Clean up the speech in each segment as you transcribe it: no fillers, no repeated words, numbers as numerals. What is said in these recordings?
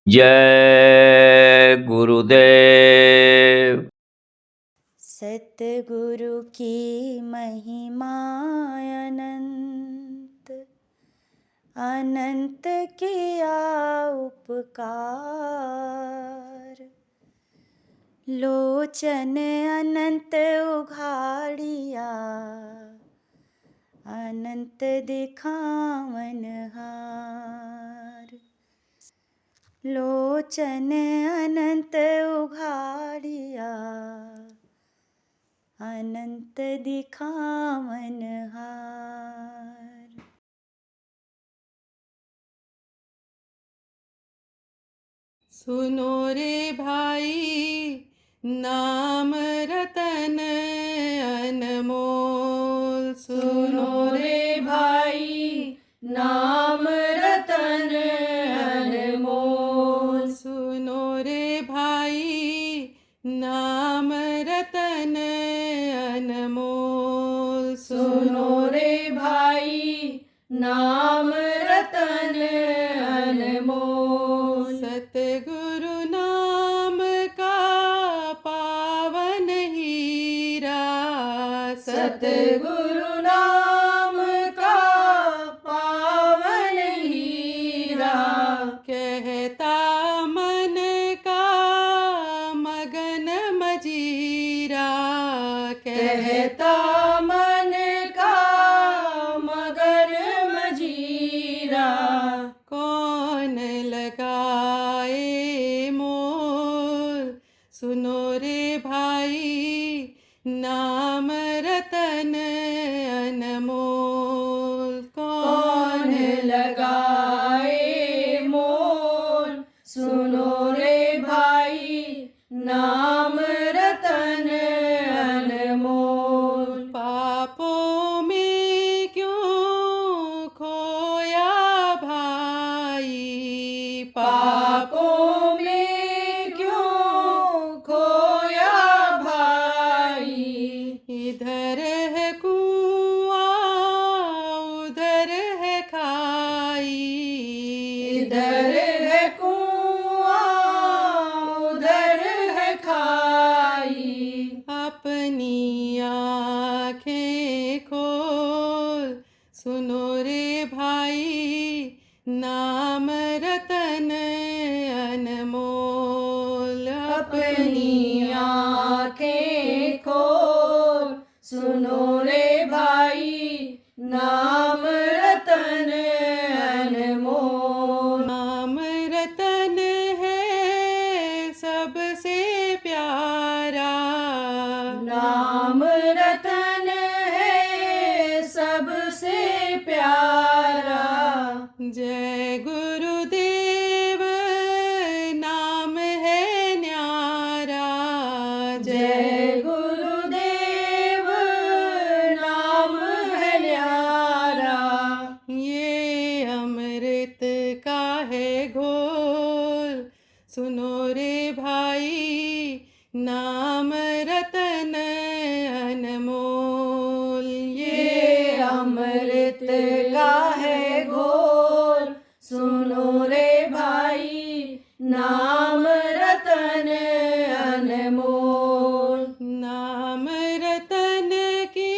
जय गुरुदेव। सतगुरु की महिमा अनंत, अनंत किया उपकार। लोचन अनंत उघाड़िया, अनंत दिखावन हार। लोचन अनंत उघाड़िया, अनंत दिखावन हार। सुनो रे भाई नाम रतन अनमोल। सुनो रे भाई नाम रतन अनमोल। सुनो रे भाई नाम रतन अनमोल। सुनो रे भाई नाम रतन अनमोल। सतगुरु नाम का पावन हीरा, सतगुरु नाम का पावन हीरा। कहता मन का मगन मजीरा, कहता मन का मगन मजीरा। कौन लगाए मोल। सुनो रे भाई नाम रतन अनमोल। कौन लगाए मोल। सुनो रे भाई नाम रतन अनमोल। पापों में क्यों खोया भाई, पापों में क्यों खोया भाई। इधर है कुआं उधर है खाई, इधर है कुआं उधर है खाई। अपनी आँखें खोल। सुनो रे भाई नाम रतन अनमोल। अपनी आँखें खोल। सुनो रे भाई नाम रतन अनमोल। नाम रतन है सबसे प्यारा, नाम रतन है सबसे प्यारा। जय गुरुदेव नाम है न्यारा। जय गुरुदेव नाम है न्यारा। ये अमृत का है घोल। सुनो रे भाई नाम रतन अनमोल। ये अमृत का है घोल। सुनो रे भाई नाम रतन अनमोल। नाम रतन की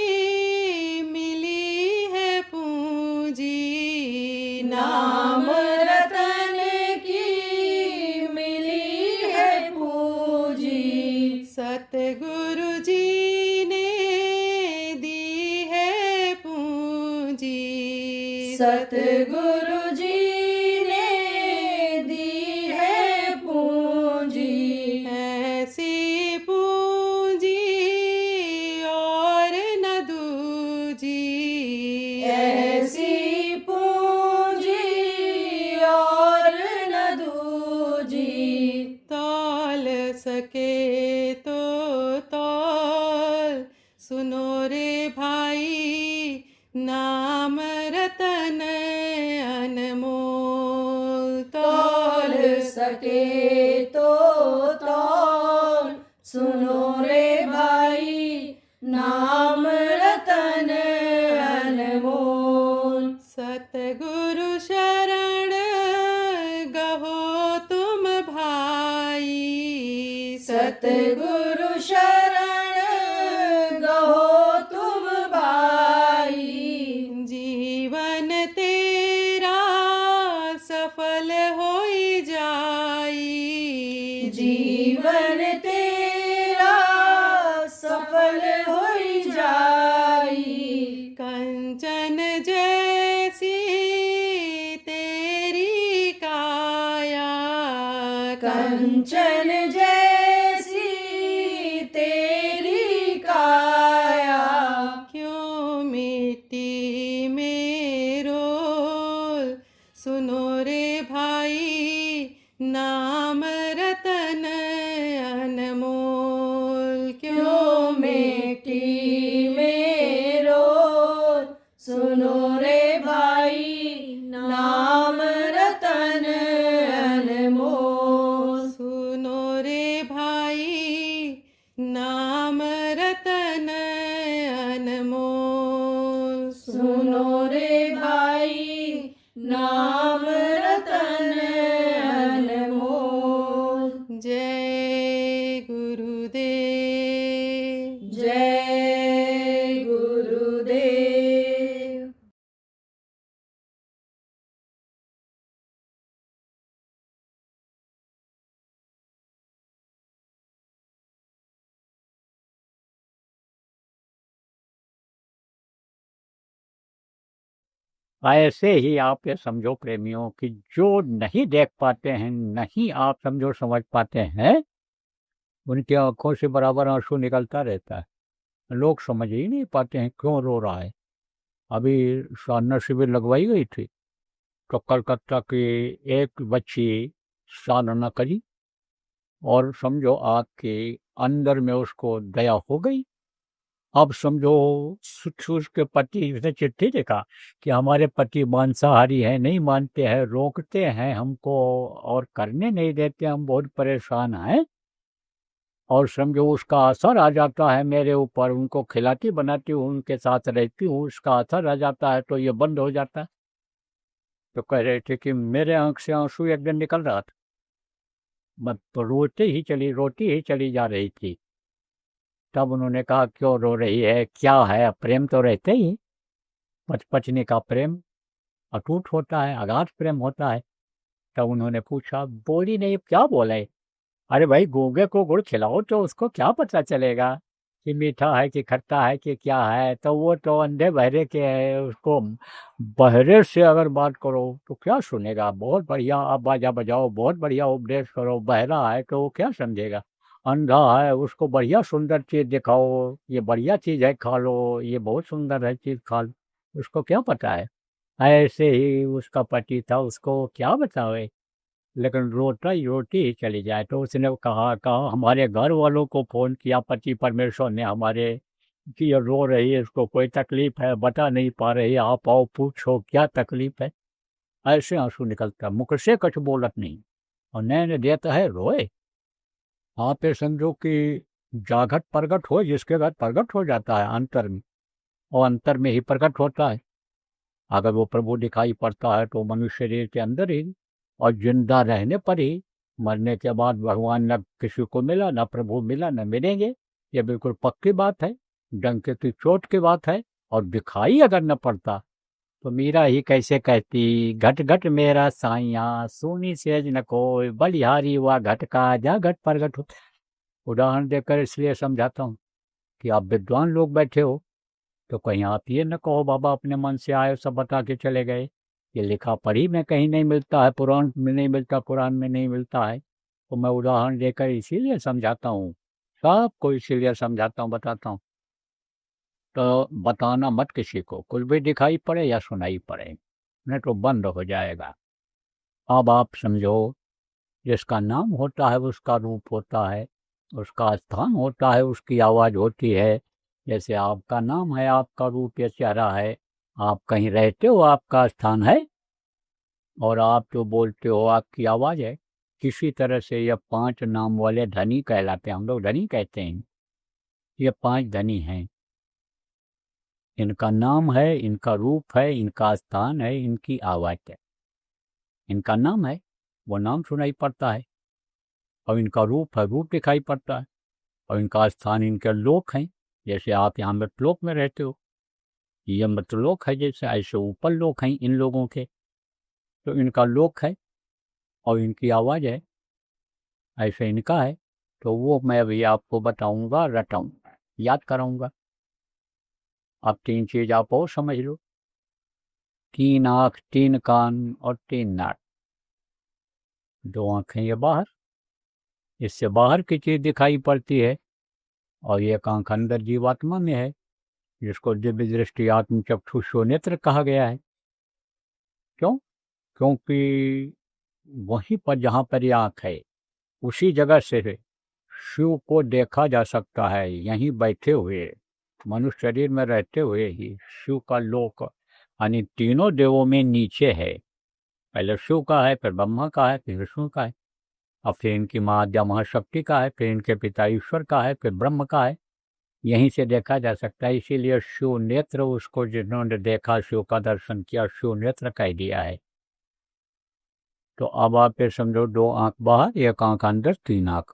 मिली है पूंजी, नाम रतन की मिली है पूंजी। सतगुरु जी ने दी है पूंजी, सतगुरु जी ने दी है पूंजी। ऐसी पूंजी और न दूजी, ऐसी पूंजी और न दूजी। तौल सके तो तौल। सुनो रे भाई नाम रतन अनमोल। तौल सके तो तौल। सुनो रे भाई नाम रतन अनमोल। सतगुरु शरण गहो तुम भाई। जीवन तेरा सफल होई जाई। जीवन तेरा सफल होई जाई। कंचन जैसी तेरी काया। कंचन जैसी तेरी काया। क्यों मिट्टी में रोल, सुनो रे भाई नाम रतन अनमोल। क्यों मिट्टी में रोल, सुनो रे भाई नाम रतन अनमोल। सुनो रे भाई नाम रतन अनमोल। सुनो रे भाई नाम रतन अनमोल। जय गुरुदेव। जय गुरुदेव। ऐसे ही आप ये समझो प्रेमियों कि जो नहीं देख पाते हैं, नहीं आप समझो समझ पाते हैं, उनकी आंखों से बराबर आंसू निकलता रहता है। लोग समझ ही नहीं पाते हैं क्यों रो रहा है। अभी साधना शिविर लगवाई गई थी तो कलकत्ता की एक बच्ची साधना करी और समझो आपके अंदर में उसको दया हो गई। अब समझो उसके पति उसने चिट्ठी लिखा कि हमारे पति मांसाहारी हैं, नहीं मानते हैं, रोकते हैं हमको और करने नहीं देते, हम बहुत परेशान हैं। और समझो उसका असर आ जाता है मेरे ऊपर, उनको खिलाती बनाती हूँ, उनके साथ रहती हूँ, उसका असर आ जाता है तो ये बंद हो जाता है। तो कह रहे थे कि मेरे आंख से आंसू एक दिन निकल रहा था, मैं तो रोती ही चली जा रही थी। तब उन्होंने कहा क्यों रो रही है, क्या है, प्रेम तो रहते ही, पत्नी का प्रेम अटूट होता है, अगाध प्रेम होता है। तब उन्होंने पूछा, बोली नहीं, क्या बोले? अरे भाई गूंगे को गुड़ खिलाओ तो उसको क्या पता चलेगा कि मीठा है कि खट्टा है कि क्या है। तो वो तो अंधे बहरे के है, उसको बहरे से अगर बात करो तो क्या सुनेगा। बहुत बढ़िया आप बाजा बजाओ, बहुत बढ़िया उपदेश करो, बहरा है तो वो क्या समझेगा। अंधा है उसको बढ़िया सुंदर चीज़ दिखाओ, ये बढ़िया चीज़ है खा लो, ये बहुत सुंदर है चीज़ खा लो, उसको क्या पता है। ऐसे ही उसका पति था, उसको क्या बतावे, लेकिन रोटी ही चली जाए। तो उसने कहा हमारे घर वालों को फ़ोन किया, पति परमेश्वर ने हमारे, कि ये रो रही है, इसको कोई तकलीफ है, बता नहीं पा रही, आप आओ पूछो क्या तकलीफ है। ऐसे आंसू निकलता, मुख से कुछ बोलत नहीं और नैन देता है रोए। आप ये समझो कि जागत प्रगट हो, जिसके घर प्रगट हो जाता है अंतर में, और अंतर में ही प्रकट होता है। अगर वो प्रभु दिखाई पड़ता है तो मनुष्य शरीर के अंदर ही, और जिंदा रहने पर ही, मरने के बाद भगवान न किसी को मिला, न प्रभु मिला, न मिलेंगे, ये बिल्कुल पक्की बात है, डंके की चोट की बात है। और दिखाई अगर न पड़ता तो मीरा ही कैसे कहती, घट घट मेरा साइया सोनी सेज न कोई, बलिहारी हुआ घट का जा घट प्रगट हो। उदाहरण देकर इसलिए समझाता हूँ कि आप विद्वान लोग बैठे हो तो कहीं आप ये न कहो बाबा अपने मन से आए सब बता के चले गए। ये लिखा पढ़ी में कहीं नहीं मिलता है, पुराण में नहीं मिलता, कुरान में नहीं मिलता है। तो मैं उदाहरण देकर इसीलिए समझाता हूँ, सबको इसीलिए समझाता हूँ, बताता हूँ। तो बताना मत किसी को, कुछ भी दिखाई पड़े या सुनाई पड़े, नहीं तो बंद हो जाएगा। अब आप समझो, जिसका नाम होता है उसका रूप होता है, उसका स्थान होता है, उसकी आवाज़ होती है। जैसे आपका नाम है, आपका रूप या चेहरा है, आप कहीं रहते हो, आपका स्थान है, और आप जो बोलते हो आपकी आवाज़ है। किसी तरह से ये 5 नाम वाले धनी कहलाते हैं, हम लोग धनी कहते हैं। ये 5 धनी हैं, इनका नाम है, इनका रूप है, इनका स्थान है, इनकी आवाज़ है। इनका नाम है, वो नाम सुनाई पड़ता है, और इनका रूप है, रूप दिखाई पड़ता है। और इनका स्थान इनके लोक हैं। जैसे आप यहाँ मृतलोक में रहते हो, ये मृतलोक है जैसे, ऐसे ऊपर लोक हैं इन लोगों के, तो इनका लोक है और इनकी आवाज़ है, ऐसे इनका है। तो वो मैं अभी आपको बताऊंगा, रटाऊंगा, याद कराऊंगा। अब 3 चीज़ आप और समझ लो, 3 आँख, 3 कान और 3 नाक। 2 आँखें ये बाहर, इससे बाहर की चीज़ दिखाई पड़ती है, और एक आँख अंदर जीवात्मा में है, जिसको दिव्य दृष्टि आत्म चक्षुषो नेत्र कहा गया है। क्यों? क्योंकि वहीं पर जहाँ पर ये आँख है, उसी जगह से शिव को देखा जा सकता है। यहीं बैठे हुए, मनुष्य शरीर में रहते हुए ही शिव का लोक, यानी तीनों देवों में नीचे है। पहले शिव का है, फिर ब्रह्मा का है, फिर विष्णु का है, और फिर इनकी माँ आद्या महाशक्ति का है, फिर इनके पिता ईश्वर का है, फिर ब्रह्म का है। यहीं से देखा जा सकता है। इसीलिए शिव नेत्र, उसको जिन्होंने देखा, शिव का दर्शन किया, शिव नेत्र कह दिया है। तो अब आप ये समझो, 2 आँख बाहर, 1 आँख अंदर, 3 आँख,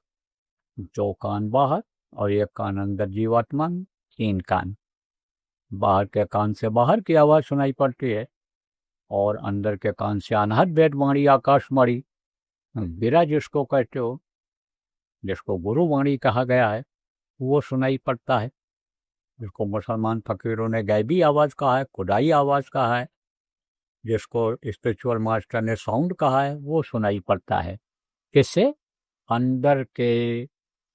2 कान बाहर और 1 कान अंदर जीवात्मा में, 3 कान। बाहर के कान से बाहर की आवाज़ सुनाई पड़ती है, और अंदर के कान से अनहद वेदवाणी, आकाशवाणी, बिरा जिसको कहते हो, जिसको गुरुवाणी कहा गया है, वो सुनाई पड़ता है, जिसको मुसलमान फकीरों ने गैबी आवाज़ कहा है, खुदाई आवाज़ कहा है, जिसको स्पिरिचुअल मास्टर ने साउंड कहा है, वो सुनाई पड़ता है। किससे? अंदर के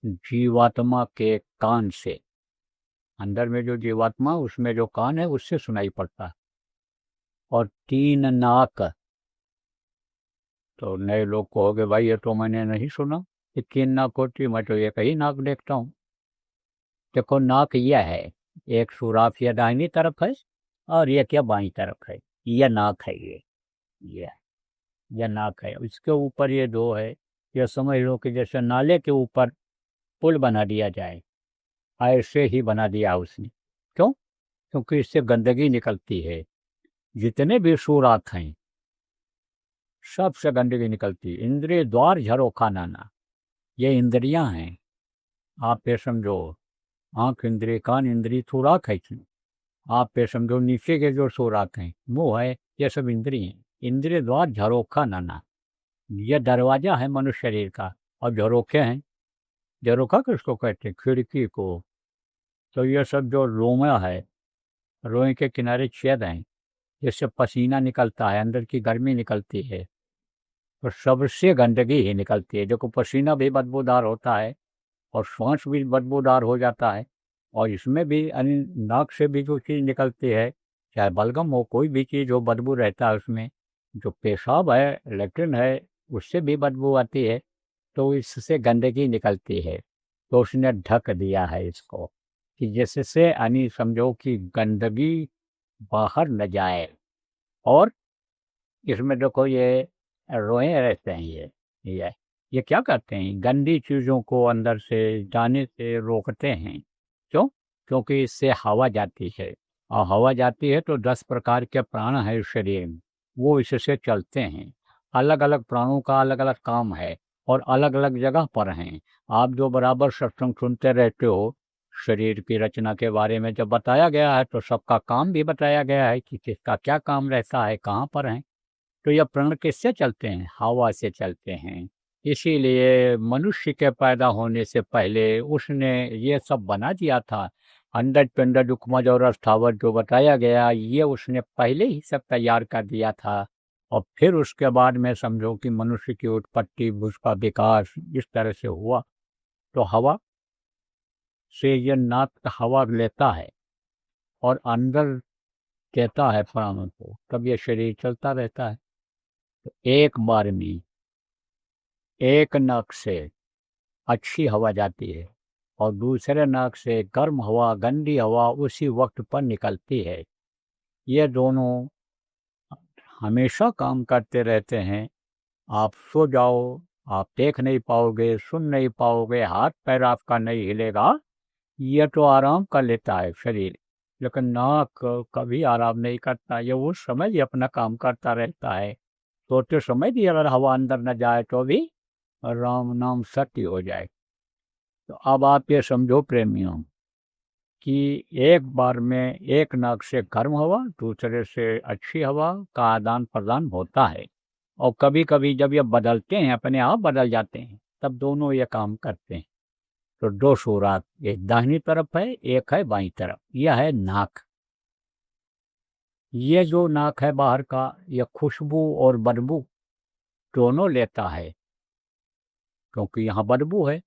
जीवात्मा के कान से। अंदर में जो जीवात्मा, उसमें जो कान है, उससे सुनाई पड़ता है। और 3 नाक, तो नए लोग कहोगे भाई ये तो मैंने नहीं सुना कि 3 नाक होती, मैं तो एक ही नाक देखता हूँ। देखो, नाक यह है, एक सुराख या दाहिनी तरफ है और एक या बाईं तरफ है। यह नाक है, यह नाक है। इसके ऊपर ये 2 है। यह समझ लो कि जैसे नाले के ऊपर पुल बना दिया जाए, ऐसे ही बना दिया उसने। क्यों? क्योंकि इससे गंदगी निकलती है। जितने भी सुराख हैं, सबसे गंदगी निकलती है। इंद्रिय द्वार झरोखा नाना, ये इंद्रियां हैं। आप ये समझो, आँख इंद्रिय, कान इंद्रिय, सुराख है इसमें। आप ये समझो, नीचे के जो सुराख हैं, मुँह है, ये सब इंद्रिय हैं। इंद्रिय द्वार झरोखा नाना, यह दरवाजा है मनुष्य शरीर का, और झरोखे हैं। झरोखा किसको कहते हैं? खिड़की को। तो ये सब जो रोमा है, रोए के किनारे छेद हैं, जिससे पसीना निकलता है, अंदर की गर्मी निकलती है, तो सबसे गंदगी ही निकलती है। देखो, पसीना भी बदबूदार होता है और श्वास भी बदबूदार हो जाता है, और इसमें भी नाक से भी जो चीज़ निकलती है, चाहे बलगम हो, कोई भी चीज़ हो, बदबू रहता है उसमें। जो पेशाब है, लेट्रिन है, उससे भी बदबू आती है, तो इससे गंदगी निकलती है। तो उसने ढक दिया है इसको, कि जिससे यानी समझो कि गंदगी बाहर न जाए। और इसमें देखो, ये रोए रहते हैं, ये क्या करते हैं? गंदी चीज़ों को अंदर से जाने से रोकते हैं। क्यों? क्योंकि इससे हवा जाती है, और हवा जाती है तो 10 प्रकार के प्राण हैं इस शरीर में, वो इससे चलते हैं। अलग अलग प्राणों का अलग अलग काम है, और अलग अलग जगह पर हैं। आप जो बराबर सत्संग सुनते रहते हो, शरीर की रचना के बारे में जब बताया गया है, तो सबका काम भी बताया गया है कि किसका क्या काम रहता है, कहाँ पर हैं। तो यह प्राण किससे चलते हैं? हवा से चलते हैं। इसीलिए मनुष्य के पैदा होने से पहले उसने ये सब बना दिया था। अंडज पिंडज उपमज और अस्थावर जो बताया गया, ये उसने पहले ही सब तैयार कर दिया था। और फिर उसके बाद में समझो कि मनुष्य की उत्पत्ति, उसका विकास इस तरह से हुआ। तो हवा से ये नाक हवा लेता है और अंदर कहता है प्राणों को, तब ये शरीर चलता रहता है। तो एक बार में एक नाक से अच्छी हवा जाती है, और दूसरे नाक से गर्म हवा, गंदी हवा उसी वक्त पर निकलती है। ये दोनों हमेशा काम करते रहते हैं। आप सो जाओ, आप देख नहीं पाओगे, सुन नहीं पाओगे, हाथ पैर आपका नहीं हिलेगा, ये तो आराम कर लेता है शरीर। लेकिन नाक कभी आराम नहीं करता, ये उस समय ही अपना काम करता रहता है। सोते समय भी अगर हवा अंदर न जाए तो भी राम नाम सत्य हो जाए। तो अब आप ये समझो प्रेमियों कि एक बार में एक नाक से गर्म हवा, दूसरे से अच्छी हवा का आदान प्रदान होता है। और कभी कभी जब ये बदलते हैं, अपने आप बदल जाते हैं, तब दोनों ये काम करते हैं। तो दो सुराख, एक दाहिनी तरफ है, एक है बाईं तरफ। यह है नाक। ये जो नाक है बाहर का, ये खुशबू और बदबू दोनों लेता है, क्योंकि यहाँ बदबू है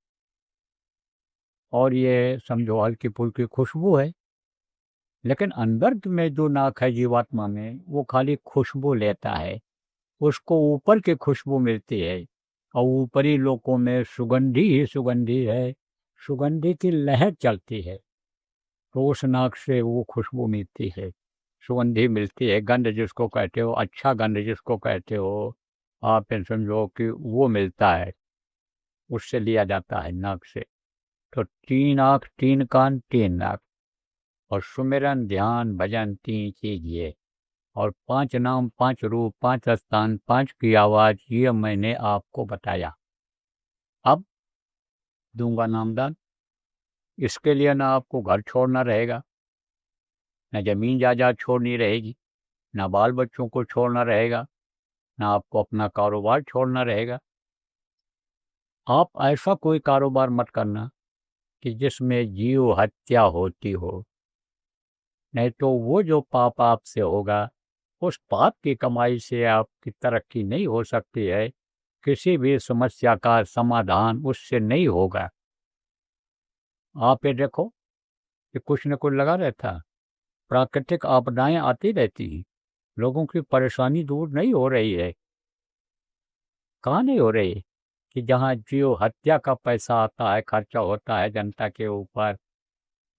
और ये समझो हल्की फुल्की खुशबू है। लेकिन अंदर में जो नाक है जीवात्मा में, वो खाली खुशबू लेता है, उसको ऊपर की खुशबू मिलती है। और ऊपरी लोकों में सुगंधी ही सुगंधी है, सुगंधी की लहर चलती है, तो उस नाक से वो खुशबू मिलती है, सुगंधी मिलती है। गंध जिसको कहते हो, अच्छा गंध जिसको कहते हो, आप ये समझो कि वो मिलता है, उससे लिया जाता है नाक से। तो 3 आँख 3 कान 3 नाक, और सुमिरन ध्यान भजन 3 कीजिए, और 5 नाम 5 रूप 5 स्थान 5 की आवाज, ये मैंने आपको बताया। अब दूंगा नामदान। इसके लिए ना आपको घर छोड़ना रहेगा, न जमीन जायदाद छोड़नी रहेगी, ना बाल बच्चों को छोड़ना रहेगा, ना आपको अपना कारोबार छोड़ना रहेगा। आप ऐसा कोई कारोबार मत करना कि जिसमें जीव हत्या होती हो, नहीं तो वो जो पाप आपसे होगा, उस पाप की कमाई से आपकी तरक्की नहीं हो सकती है, किसी भी समस्या का समाधान उससे नहीं होगा। आप ये देखो कि कुछ न कुछ लगा रहता, प्राकृतिक आपदाएं आती रहती हैं, लोगों की परेशानी दूर नहीं हो रही है। कहाँ नहीं हो रही? कि जहाँ जीव हत्या का पैसा आता है, खर्चा होता है जनता के ऊपर,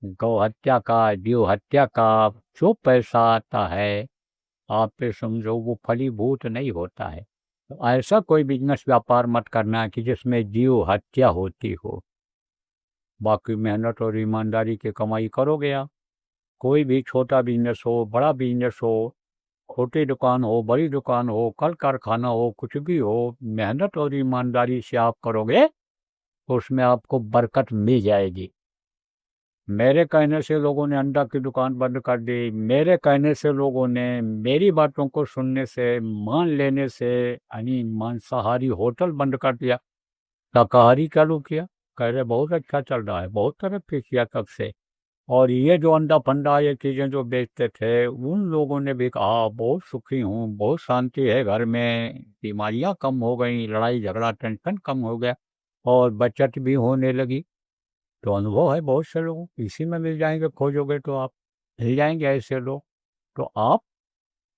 गौ हत्या का, जीव हत्या का जो पैसा आता है, आप पे समझो वो फलीभूत नहीं होता है। तो ऐसा कोई बिजनेस व्यापार मत करना कि जिसमें जीव हत्या होती हो। बाकी मेहनत और ईमानदारी की कमाई करोगे आप। कोई भी छोटा बिजनेस हो, बड़ा बिजनेस हो, छोटी दुकान हो, बड़ी दुकान हो, कल कारखाना हो, कुछ भी हो, मेहनत और ईमानदारी से आप करोगे तो उसमें आपको बरकत मिल जाएगी। मेरे कहने से लोगों ने अंडा की दुकान बंद कर दी, मेरे कहने से लोगों ने, मेरी बातों को सुनने से, मान लेने से, यानी मांसाहारी होटल बंद कर दिया, शाकाहारी चालू किया। कह रहे बहुत अच्छा चल रहा है, बहुत तरक्की किया तब से। और ये जो अंडा फंडा ये चीज़ें जो बेचते थे, उन लोगों ने भी कहा बहुत सुखी हूँ, बहुत शांति है घर में, बीमारियाँ कम हो गई, लड़ाई झगड़ा टेंशन कम हो गया, और बचत भी होने लगी। तो अनुभव है बहुत से लोगों, इसी में मिल जाएंगे, खोजोगे तो आप मिल जाएंगे ऐसे लोग। तो आप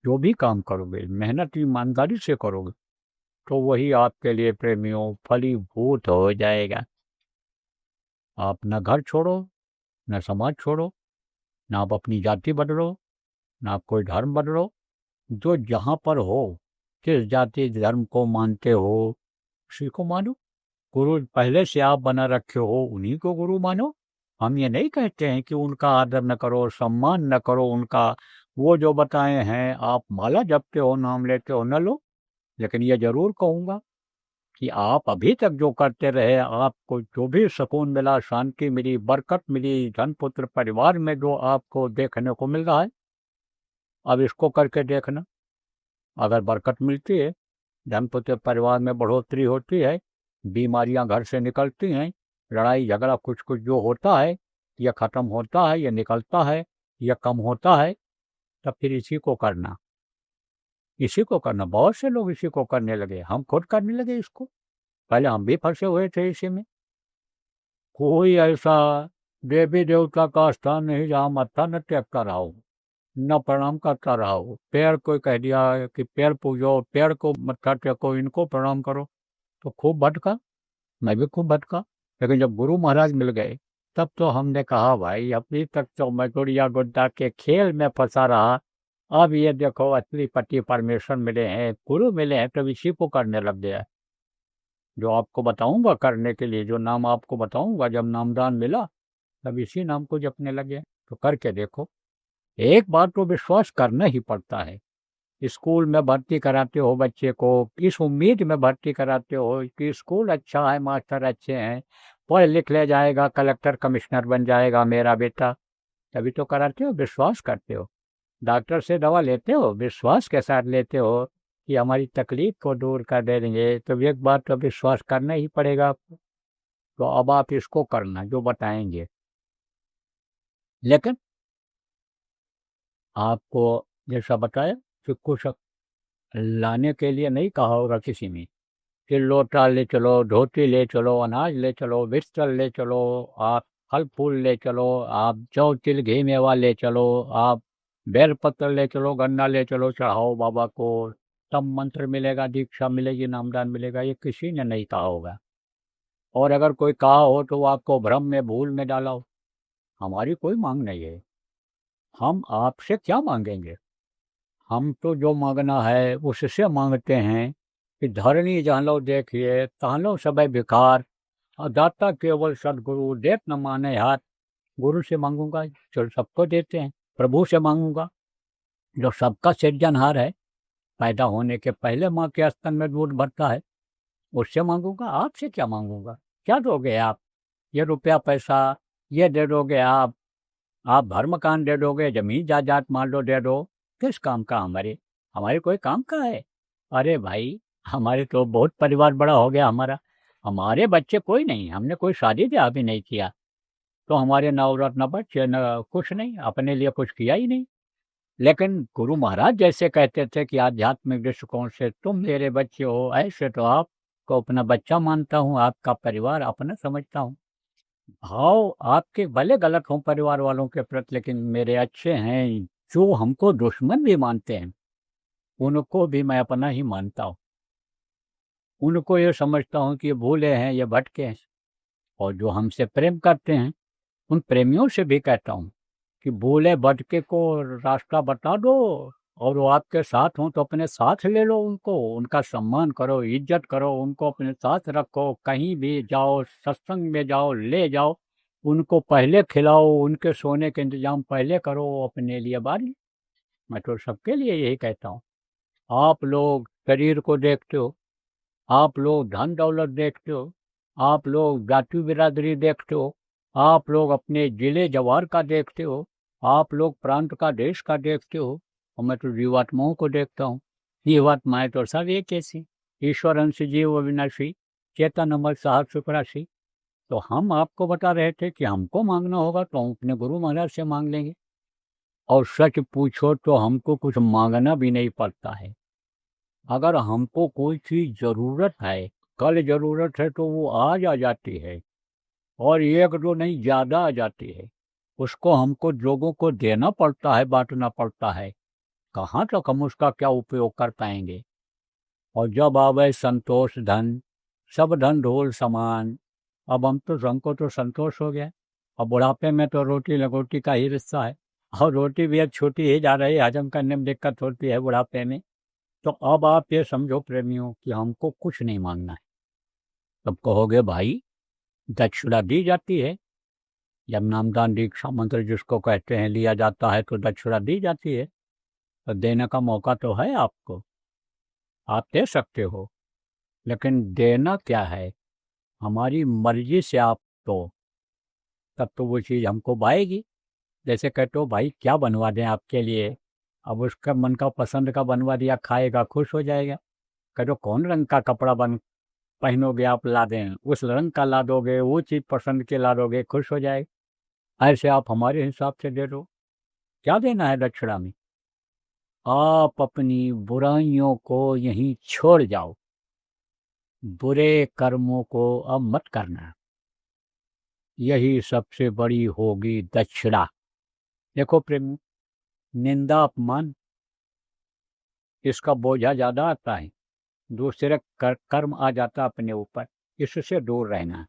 जो भी काम करोगे, मेहनत ईमानदारी से करोगे, तो वही आपके लिए प्रेमियों फलीभूत हो जाएगा। आप न घर छोड़ो, न समाज छोड़ो, ना आप अपनी जाति बदलो, ना आप कोई धर्म बदलो। जो जहाँ पर हो, किस जाति धर्म को मानते हो, उसी को मानो। गुरु पहले से आप बना रखे हो, उन्हीं को गुरु मानो। हम ये नहीं कहते हैं कि उनका आदर न करो, सम्मान न करो उनका, वो जो बताए हैं आप माला जपते हो, नाम लेते हो, न लो। लेकिन ये जरूर कहूँगा कि आप अभी तक जो करते रहे, आपको जो भी सुकून मिला, शांति मिली, बरकत मिली, धन पुत्र परिवार में जो आपको देखने को मिल रहा है, अब इसको करके देखना। अगर बरकत मिलती है, धन पुत्र परिवार में बढ़ोतरी होती है, बीमारियां घर से निकलती हैं, लड़ाई झगड़ा कुछ कुछ जो होता है यह खत्म होता है, यह निकलता है, यह कम होता है, तब फिर इसी को करना, इसी को करना। बहुत से लोग इसी को करने लगे, हम खुद करने लगे इसको। पहले हम भी फंसे हुए थे इसी में। कोई ऐसा देवी देवता का स्थान नहीं जहाँ मत्था न टेकता रहा हो, न प्रणाम करता रहा हो। पेड़ को कह दिया कि पेड़ पूजो, पेड़ को मत्था टेको, इनको प्रणाम करो, तो खूब भटका, मैं भी खूब भटका। लेकिन जब गुरु महाराज मिल गए, तब तो हमने कहा भाई अभी तक तो मैं गुड़िया गुड्डा के खेल में फंसा रहा, अब ये देखो असली पति परमेश्वर मिले हैं, गुरु मिले हैं, तो इसी को करने लग गया। जो आपको बताऊंगा करने के लिए, जो नाम आपको बताऊंगा, जब नामदान मिला तब इसी नाम को जपने लगे। तो करके देखो। एक बार तो विश्वास करना ही पड़ता है। स्कूल में भर्ती कराते हो बच्चे को, इस उम्मीद में भर्ती कराते हो कि स्कूल अच्छा है, मास्टर अच्छे हैं, पढ़ लिख ले जाएगा, कलेक्टर कमिश्नर बन जाएगा मेरा बेटा, तभी तो कराते हो, विश्वास करते हो। डॉक्टर से दवा लेते हो, विश्वास के साथ लेते हो कि हमारी तकलीफ को दूर कर देंगे, तो एक बार तो विश्वास करना ही पड़ेगा आपको। तो अब आप इसको करना जो बताएंगे, लेकिन आपको जैसा बताया कि कुछ लाने के लिए नहीं कहा होगा किसी ने कि लोटा ले चलो, धोती ले चलो, अनाज ले चलो, बिस्तर ले चलो, आप फल फूल ले चलो, आप जौ तिल घी मेवा ले चलो, आप बेलपत्र ले चलो, गन्ना ले चलो, चढ़ाओ बाबा को, तब मंत्र मिलेगा, दीक्षा मिलेगी, नामदान मिलेगा। ये किसी ने नहीं कहा होगा। और अगर कोई कहा हो तो वो आपको भ्रम में भूल में डाला हो। हमारी कोई मांग नहीं है। हम आपसे क्या मांगेंगे? हम तो जो मांगना है उससे मांगते हैं कि धरणी जानो देखिए तानो सब भिखार, और दाता केवल सदगुरु देख न माने हाथ। गुरु से मांगूंगा जो सबको देते हैं, प्रभु से मांगूंगा जो सबका सृजनहार है, पैदा होने के पहले माँ के स्तन में दूध भरता है, उससे मांगूंगा। आपसे क्या मांगूंगा? क्या दोगे आप? ये रुपया पैसा ये दे दोगे आप भर मकान दे दोगे, जमीन जायदाद मान लो दे दो, किस काम का? हमारे कोई काम का है? अरे भाई, हमारे तो बहुत परिवार बड़ा हो गया हमारे बच्चे कोई नहीं, हमने कोई शादी ब्याह भी नहीं किया, तो हमारे न औरत न बच्चे न कुछ नहीं, अपने लिए कुछ किया ही नहीं। लेकिन गुरु महाराज जैसे कहते थे कि आध्यात्मिक दृष्टिकोण से तुम मेरे बच्चे हो, ऐसे तो आपको अपना बच्चा मानता हूँ, आपका परिवार अपना समझता हूँ। भाव आपके भले गलत हों परिवार वालों के प्रति, लेकिन मेरे अच्छे हैं। जो हमको दुश्मन भी मानते हैं उनको भी मैं अपना ही मानता हूँ। उनको ये समझता हूँ कि ये भूले हैं, ये भटके हैं। और जो हमसे प्रेम करते हैं उन प्रेमियों से भी कहता हूँ कि भूले भटके को रास्ता बता दो, और वो आपके साथ हों तो अपने साथ ले लो उनको, उनका सम्मान करो, इज्जत करो, उनको अपने साथ रखो। कहीं भी जाओ, सत्संग में जाओ, ले जाओ, उनको पहले खिलाओ, उनके सोने के इंतजाम पहले करो, अपने लिए बारी। मैं तो सबके लिए यही कहता हूँ। आप लोग शरीर को देखते हो, आप लोग धन दौलत देखते हो, आप लोग जाति बिरादरी देखते हो, आप लोग अपने जिले जवार का देखते हो, आप लोग प्रांत का देश का देखते हो, और मैं तो जीवात्माओं को देखता हूँ। जीवात्माएं तो सब एक ऐसी, ईश्वर अंश जीव अविनाशी, चेतन अमर साहब सुखराशि। तो हम आपको बता रहे थे कि हमको मांगना होगा तो हम अपने गुरु महाराज से मांग लेंगे। और सच पूछो तो हमको कुछ मांगना भी नहीं पड़ता है। अगर हमको कोई चीज़ ज़रूरत है, कल ज़रूरत है, तो वो आज आ जाती है, और एक दो नहीं ज़्यादा आ जाती है। उसको हमको लोगों को देना पड़ता है, बांटना पड़ता है। कहाँ तक हम उसका क्या उपयोग कर पाएंगे? और जब आवे संतोष धन, सब धन ढोल समान। अब हमको तो संतोष हो गया। अब बुढ़ापे में तो रोटी लगोटी का ही रिश्ता है, और रोटी भी अब छोटी ही जा रही है, हजम करने में दिक्कत होती है बुढ़ापे में। तो अब आप ये समझो प्रेमियों कि हमको कुछ नहीं मांगना है। तब कहोगे भाई दक्षिणा दी जाती है, जब नामदान दीक्षा मंत्र जिसको कहते हैं लिया जाता है तो दक्षिणा दी जाती है, तो देने का मौका तो है आपको, आप दे सकते हो। लेकिन देना क्या है? हमारी मर्जी से आप तो तब तो वो चीज़ हमको पाएगी। जैसे कहते हो भाई क्या बनवा दें आपके लिए, अब उसका मन का पसंद का बनवा दिया, खाएगा खुश हो जाएगा। कहो कौन रंग का कपड़ा पहनोगे आप, ला दें उस रंग का ला दोगे, वो चीज़ पसंद के ला दोगे, खुश हो जाएगा। ऐसे आप हमारे हिसाब से दे दो। क्या देना है दक्षिणा में? आप अपनी बुराइयों को यहीं छोड़ जाओ, बुरे कर्मों को अब मत करना, यही सबसे बड़ी होगी दक्षिणा। देखो प्रेम, निंदा अपमान इसका बोझा ज़्यादा आता है, दूसरे कर्म आ जाता अपने ऊपर, इससे दूर रहना।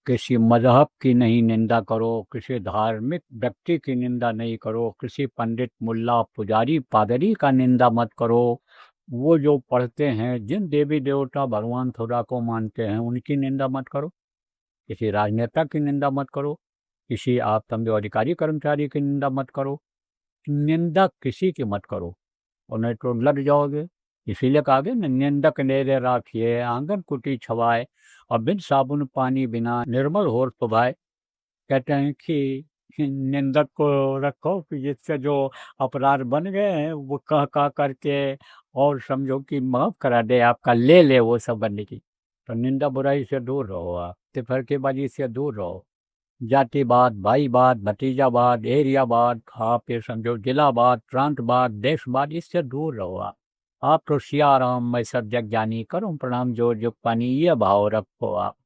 किसी मजहब की नहीं निंदा करो, किसी धार्मिक व्यक्ति की निंदा नहीं करो, किसी पंडित मुल्ला पुजारी पादरी का निंदा मत करो। वो जो पढ़ते हैं, जिन देवी देवता भगवान खुदा को मानते हैं, उनकी निंदा मत करो। किसी राजनेता की निंदा मत करो, किसी आप समझो अधिकारी कर्मचारी की निंदा मत करो। निंदा किसी की मत करो, और नहीं तो लड़ जाओगे, इसीलिए कहा गया न, निंदक नेरे राखिए आंगन कुटी छवाए और बिन साबुन पानी बिना निर्मल होर सुभाए। कहते हैं कि निंदक को रखो कि जिससे जो अपराध बन गए हैं वो कह करके और समझो कि माफ करा दे, आपका ले ले वो सब बनने की। तो निंदा बुराई से दूर रहो, आप तिफरकेबाजी से दूर रहो, जातिवाद, भाईवाद, भतीजावाद, एरियावाद, आप ये समझो जिलावाद, प्रांतवाद, देशवाद, इससे दूर रहो आप तो सिया राम मैं सब जग जानी, करूं प्रणाम जो जुग पानी, ये भाव रखो आप।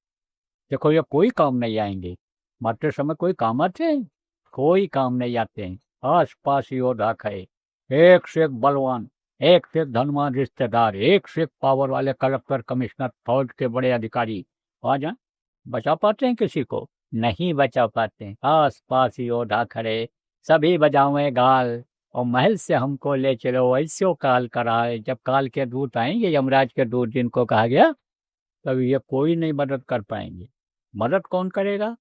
देखो ये कोई काम नहीं आएंगे, मरते समय कोई काम आते हैं? कोई काम नहीं आते हैं। आस पास योद्धा खड़े, एक से एक बलवान, एक से एक धनवान रिश्तेदार, एक से एक पावर वाले कलेक्टर, कमिश्नर, फौज के बड़े अधिकारी आ जाए, बचा पाते हैं किसी को? नहीं बचा पाते हैं। आस पास योद्धा खड़े, सभी बजावे गाल और महल से हमको ले चलो, ऐसो काल कराए। जब काल के दूत आएंगे, यमराज के दूत जिनको कहा गया, तब ये कोई नहीं मदद कर पाएंगे। मदद कौन करेगा?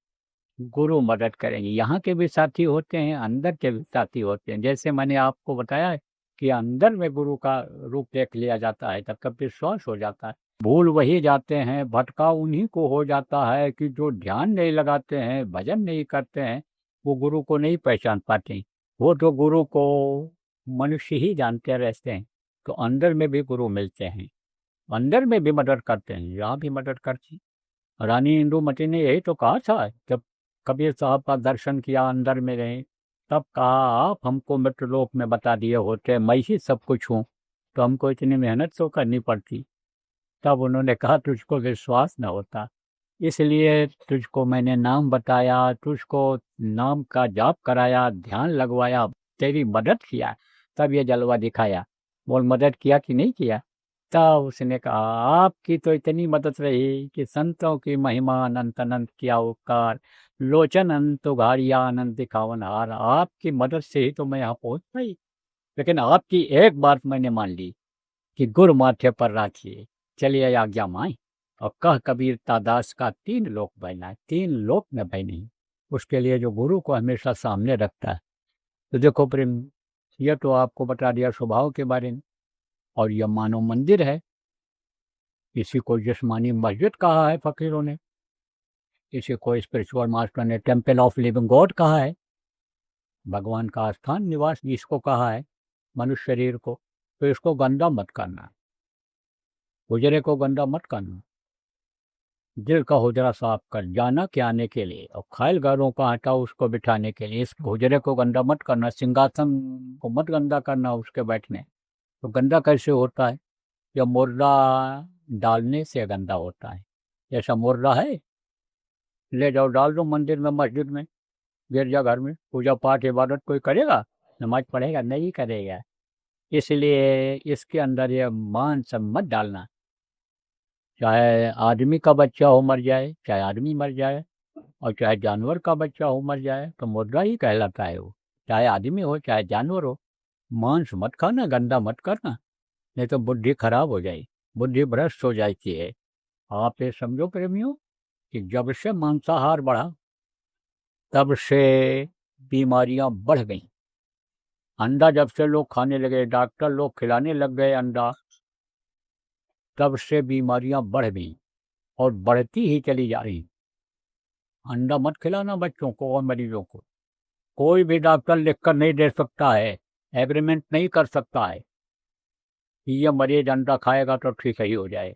गुरु मदद करेंगे। यहाँ के भी साथी होते हैं, अंदर के भी साथी होते हैं। जैसे मैंने आपको बताया कि अंदर में गुरु का रूप देख लिया जाता है, तब कब विश्वास हो जाता है। भूल वही जाते हैं, भटका उन्हीं को हो जाता है कि जो ध्यान नहीं लगाते हैं, भजन नहीं करते हैं, वो गुरु को नहीं पहचान पाते। वो तो गुरु को मनुष्य ही जानते रहते हैं। तो अंदर में भी गुरु मिलते हैं, अंदर में भी मदद करते हैं, यहाँ भी मदद करती हैं। रानी इंदुमती ने यही तो कहा था जब कबीर साहब का दर्शन किया, अंदर में रहे, तब कहा आप हमको मृत्यलोक में बता दिए होते, मैं ही सब कुछ हूँ, तो हमको इतनी मेहनत तो करनी पड़ती। तब उन्होंने कहा तुझको विश्वास न होता, इसलिए तुझको मैंने नाम बताया, तुझको नाम का जाप कराया, ध्यान लगवाया, तेरी मदद किया, तब ये जलवा दिखाया। बोल मदद किया कि नहीं किया? तब उसने कहा आपकी तो इतनी मदद रही कि संतों की महिमा अनंत अनंत किया उपकार, लोचन अनंत उघाड़िया अनंत दिखावन हार। आपकी मदद से ही तो मैं यहाँ पहुँच पाई। लेकिन आपकी एक बात मैंने मान ली कि गुरु माथे पर राखिए, चलिए आज्ञा माई। और कह कबीर दास का 3 लोक बहना, 3 लोक में बहनी, उसके लिए जो गुरु को हमेशा सामने रखता है। तो देखो प्रेम, यह तो आपको बता दिया स्वभाव के बारे में। और यह मानव मंदिर है, इसी को जिस्मानी मस्जिद कहा है फकीरों ने, इसी को स्पिरिचुअल मास्टर ने टेम्पल ऑफ लिविंग गॉड कहा है, भगवान का स्थान निवास इसको कहा है मनुष्य शरीर को। तो इसको गंदा मत करना, हुजरे को गंदा मत करना, दिल का हुजरा साफ कर जाना के आने के लिए, और खायल घरों का आटा उसको बिठाने के लिए। इस हुजरे को गंदा मत करना, सिंहासन को मत गंदा करना उसके बैठने। तो गंदा कैसे होता है? या मुर्दा डालने से गंदा होता है। ऐसा मुर्दा है, ले जाओ डाल दो मंदिर में, मस्जिद में, गिरजाघर में, पूजा पाठ इबादत कोई करेगा? नमाज पढ़ेगा? नहीं करेगा। इसलिए इसके अंदर ये मान सब मत डालना। चाहे आदमी का बच्चा हो मर जाए, चाहे आदमी मर जाए, और चाहे जानवर का बच्चा हो मर जाए, तो मुर्दा ही कहलाता है वो। चाहे आदमी हो चाहे जानवर हो, मांस मत खाना, गंदा मत करना, नहीं तो बुद्धि खराब हो जाए, बुद्धि भ्रष्ट हो जाती है। आप ये समझो प्रेमियों कि जब से मांसाहार बढ़ा, तब से बीमारियां बढ़ गई। अंडा जब से लोग खाने लगे, डॉक्टर लोग खिलाने लग गए अंडा, तब से बीमारियां बढ़ गई और बढ़ती ही चली जा रही। अंडा मत खिलाना बच्चों को और मरीजों को। कोई भी डॉक्टर लिखकर नहीं दे सकता है, एग्रीमेंट नहीं कर सकता है कि ये मरीज अंडा खाएगा तो ठीक ही हो जाए।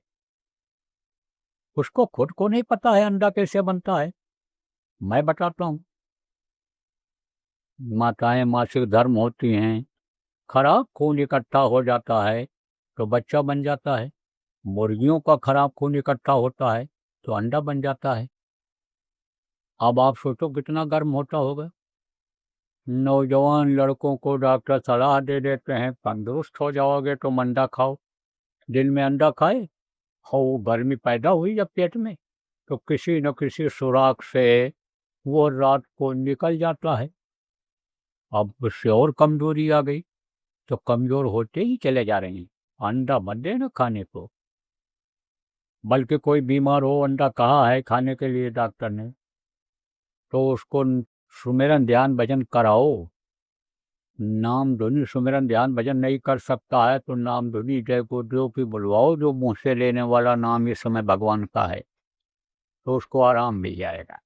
उसको खुद को नहीं पता है अंडा कैसे बनता है। मैं बताता हूँ। माताएं मासिक धर्म होती हैं, खराब खून इकट्ठा हो जाता है तो बच्चा बन जाता है। मुर्गियों का खराब खून इकट्ठा होता है तो अंडा बन जाता है। अब आप सोचो कितना गर्म होता होगा। नौजवान लड़कों को डॉक्टर सलाह दे देते हैं तंदुरुस्त हो जाओगे तो अंडा खाओ। दिन में अंडा खाए, वो गर्मी पैदा हुई जब पेट में, तो किसी न किसी सुराख से वो रात को निकल जाता है। अब उससे और कमजोरी आ गई, तो कमजोर होते ही चले जा रहे हैं। अंडा मत देना खाने को। बल्कि कोई बीमार हो, अंडा कहा है खाने के लिए डॉक्टर ने, तो उसको सुमिरन ध्यान भजन कराओ। नाम धुनी सुमिरन ध्यान भजन नहीं कर सकता है तो नाम धुनी जय गुरुदेव की बुलवाओ, जो मुँह से लेने वाला नाम इस समय भगवान का है, तो उसको आराम मिल जाएगा।